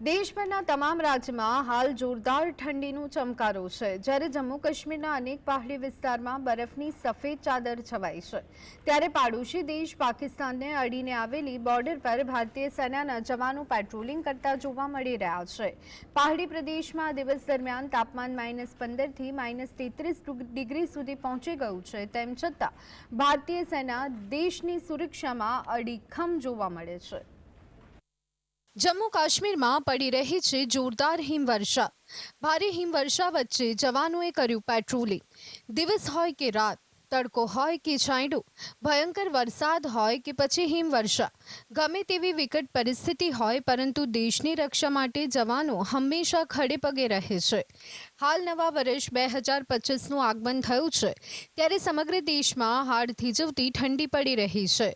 દેશભરના તમામ રાજ્યમાં હાલ જોરદાર ઠંડીનો ચમકારો છે, જ્યારે જમ્મુ કાશ્મીરના અનેક પહાડી વિસ્તારમાં બરફની સફેદ ચાદર છવાઈ છે. ત્યારે પાડોશી દેશ પાકિસ્તાનને અડીને આવેલી બોર્ડર પર ભારતીય સેનાના જવાનો પેટ્રોલિંગ કરતા જોવા મળી રહ્યા છે. પહાડી પ્રદેશમાં દિવસ દરમિયાન તાપમાન -15 થી -33 ડિગ્રી સુધી પહોંચી ગયું છે. તેમ છતાં ભારતીય સેના દેશની સુરક્ષામાં અડીખમ જોવા મળે છે. જમ્મુ કાશ્મીરમાં પડી રહી છે જોરદાર હિમવર્ષા. ભારે હિમવર્ષા વચ્ચે જવાનોએ કર્યું પેટ્રોલિંગ. દિવસ હોય કે રાત, તડકો હોય કે છાંયડો, ભયંકર વરસાદ હોય કે પછી હિમવર્ષા, ગમે તેવી વિકટ પરિસ્થિતિ હોય, પરંતુ દેશની રક્ષા માટે જવાનો હંમેશા ખડે પગે રહે છે. હાલ નવા વર્ષ 2025નું આગમન થયું છે, ત્યારે સમગ્ર દેશમાં હાડ થીજવતી ઠંડી પડી રહી છે.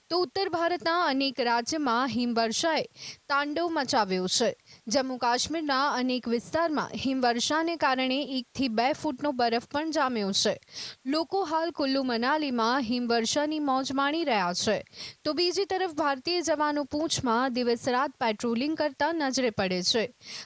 તો ઉત્તર ભારતના અનેક રાજ્યમાં હિમવર્ષાએ તાંડવ મચાવ્યો છે. જમ્મુ કાશ્મીરના અનેક વિસ્તારમાં હિમવર્ષાને કારણે 1 થી 2 ફૂટનો બરફ પણ જામ્યો છે. લોકો હાલ કુલ્લુ મનાલીમાં હિમવર્ષાની મોજ માણી રહ્યા છે. તો બીજી તરફ ભારતીય જવાનો પૂંછમાં દિવસ રાત પેટ્રોલિંગ કરતા નજરે પડે છે.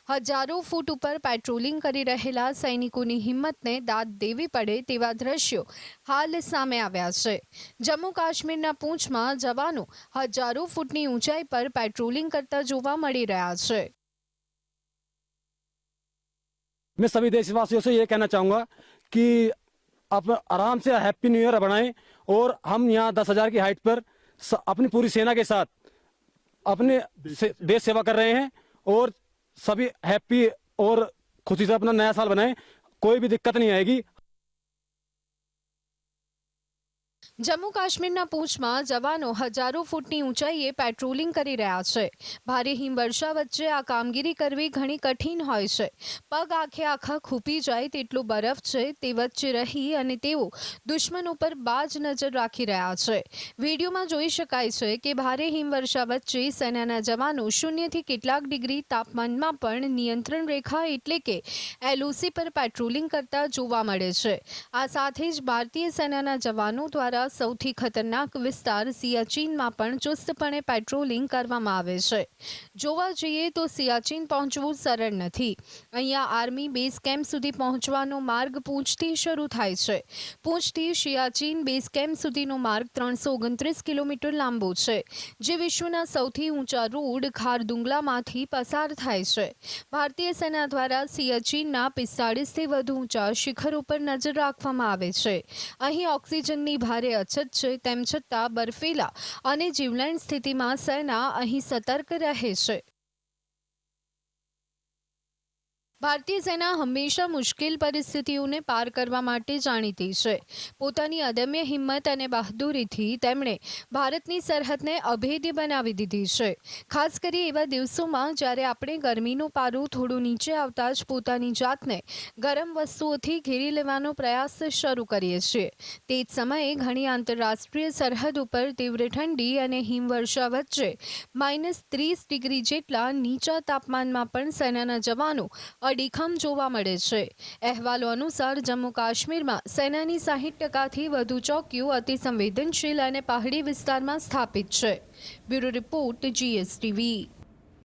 હજારો ફૂટ ઉપર પેટ્રોલિંગ કરી રહેલા સૈનિકોની હિંમતને દાદ દેવી પડે તેવા દ્રશ્યો હાલ સામે આવ્યા છે. જમ્મુ કાશ્મીરના પૂંછમાં જવાનો હજારો ફૂટની ઊંચાઈ પર પેટ્રોલિંગ કરતા જોવા મળી રહ્યા છે. मैं सभी देशवासियों से ये कहना चाहूँगा कि आप आराम से हैप्पी न्यू ईयर बनाएं और हम यहाँ 10,000 की हाइट पर अपनी पूरी सेना के साथ अपने देश सेवा कर रहे हैं और सभी हैप्पी और खुशी से अपना नया साल बनाएं. कोई भी दिक्कत नहीं आएगी. જમ્મુ કાશ્મીરના પૂંછમાં જવાનો હજારો ફૂટની ઊંચાઈએ પેટ્રોલિંગ કરી રહ્યા છે. ભારે હિમવર્ષા વચ્ચે આ કામગીરી કરવી ઘણી કઠિન હોય છે. પગ આખા ખૂંપી જાય તેટલો બરફ છે, તે વચ્ચે રહી અને તેઓ દુશ્મનો પર બાજ નજર રાખી રહ્યા છે. વિડીયોમાં જોઈ શકાય છે કે ભારે હિમવર્ષા વચ્ચે સેનાના જવાનો 0 થી કેટલાક ડિગ્રી તાપમાનમાં પણ નિયંત્રણ રેખા એટલે કે LOC પર પેટ્રોલિંગ કરતા જોવા મળે છે. આ સાથે જ ભારતીય સેનાના જવાનો દ્વારા સૌથી ખતરનાક વિસ્તાર સિયાચીનમાં પણ ચુસ્તપણે પેટ્રોલિંગ કરવામાં આવે છે. જોવા જઈએ તો સિયાચીન પહોંચવું સરળ નથી. અહીંયા આર્મી બેઝ કેમ્પ સુધી પહોંચવાનો માર્ગ પૂંછથી શરૂ થાય છે. પૂંછથી સિયાચીન બેઝ કેમ્પ સુધીનો માર્ગ 329 કિલોમીટર લાંબો છે, જે વિશ્વના સૌથી ઊંચા રોડ ખારદુંગલામાંથી પસાર થાય છે. ભારતીય સેના દ્વારા સિયાચીનના 45થી વધુ ઊંચા શિખરો પર નજર રાખવામાં આવે છે. અહીં ઓક્સિજનની ભારે અછત છે, તેમ છતાં બરફીલા અને જીવલેણ સ્થિતિમાં સેના અહીં સતર્ક રહે છે. ભારતીય સેના હંમેશા મુશ્કેલ પરિસ્થિતિઓને પાર કરવા માટે જાણીતી છે. પોતાની અદમ્ય હિંમત અને બહાદુરીથી તેમણે ભારતની સરહદને અભેદ્ય બનાવી દીધી છે. ખાસ કરી એવા દિવસોમાં જ્યારે આપણે ગરમીનો પારો થોડો નીચે આવતા જ પોતાની જાતને ગરમ વસ્તુઓથી ઘેરી લેવાનો પ્રયાસ શરૂ કરીએ છીએ. તે જ સમયે ઘણી આંતરરાષ્ટ્રીય સરહદ ઉપર તીવ્ર ઠંડી અને હિમવર્ષા વચ્ચે -30 ડિગ્રી જેટલા નીચા તાપમાનમાં પણ સેનાના જવાનો અડીખમ જોવા મળે છે. અહેવાલો અનુસાર જમ્મુ કાશ્મીરમાં સેનાની 60%થી વધુ ચોકીઓ અતિ સંવેદનશીલ અને પહાડી વિસ્તારમાં સ્થાપિત છે. Bureau report GSTV.